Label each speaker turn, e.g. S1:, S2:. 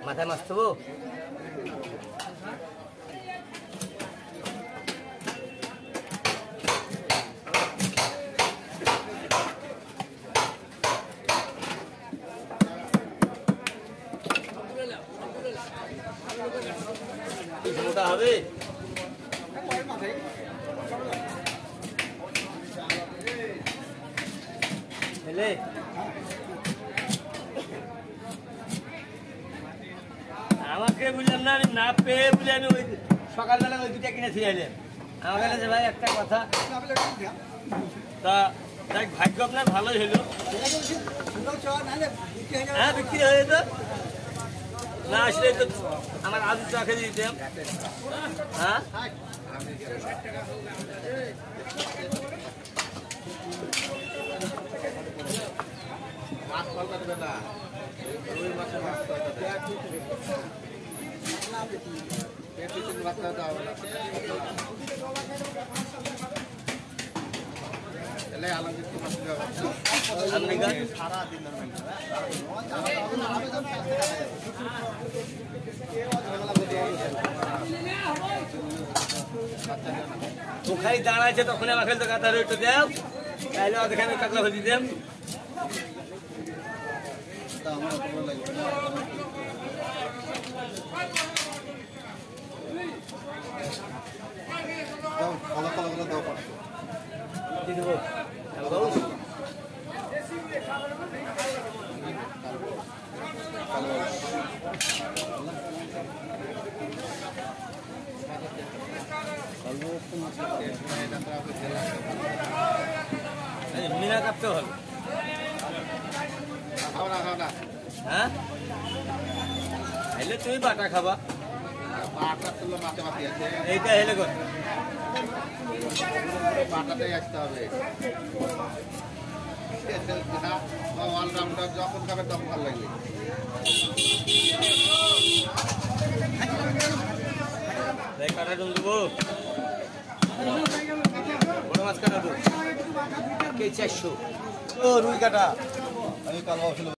S1: মাথায় মাছ দেবো মোটা হবে আমাকে বুঝলাম না আমি না পেয়ে বুঝে আমি ওই সকালবেলা ওই দুটা কিনে ছিলাম আমার কাছে ভাই একটা কথা তা দেখ ভাগ্য আপনার ভালোই হলো হ্যাঁ বিক্রি হয়ে যেত না আসলে তো আমার আলু চা খেয়ে দিতাম হ্যাঁ মাছ পাল্টা দেবে না রুই মাছের মাছ খালি দাঁড়াইছে তখন আমার খেলতে কাতার একটু দেও তাহলে ওখানে কাতলা ভেজি দেব মিনা কাটতে হল হ্যাঁ তুমি বাটা খাবা এইটা হেলে কর বাটাটাই আসতে হবে অলরাউন্ডার যখন খাবে তখন ভালো লাগবে কাটা ডুম দেবো বড় মাছ কাটা দেবো 400 রুই কাটা আমি কালো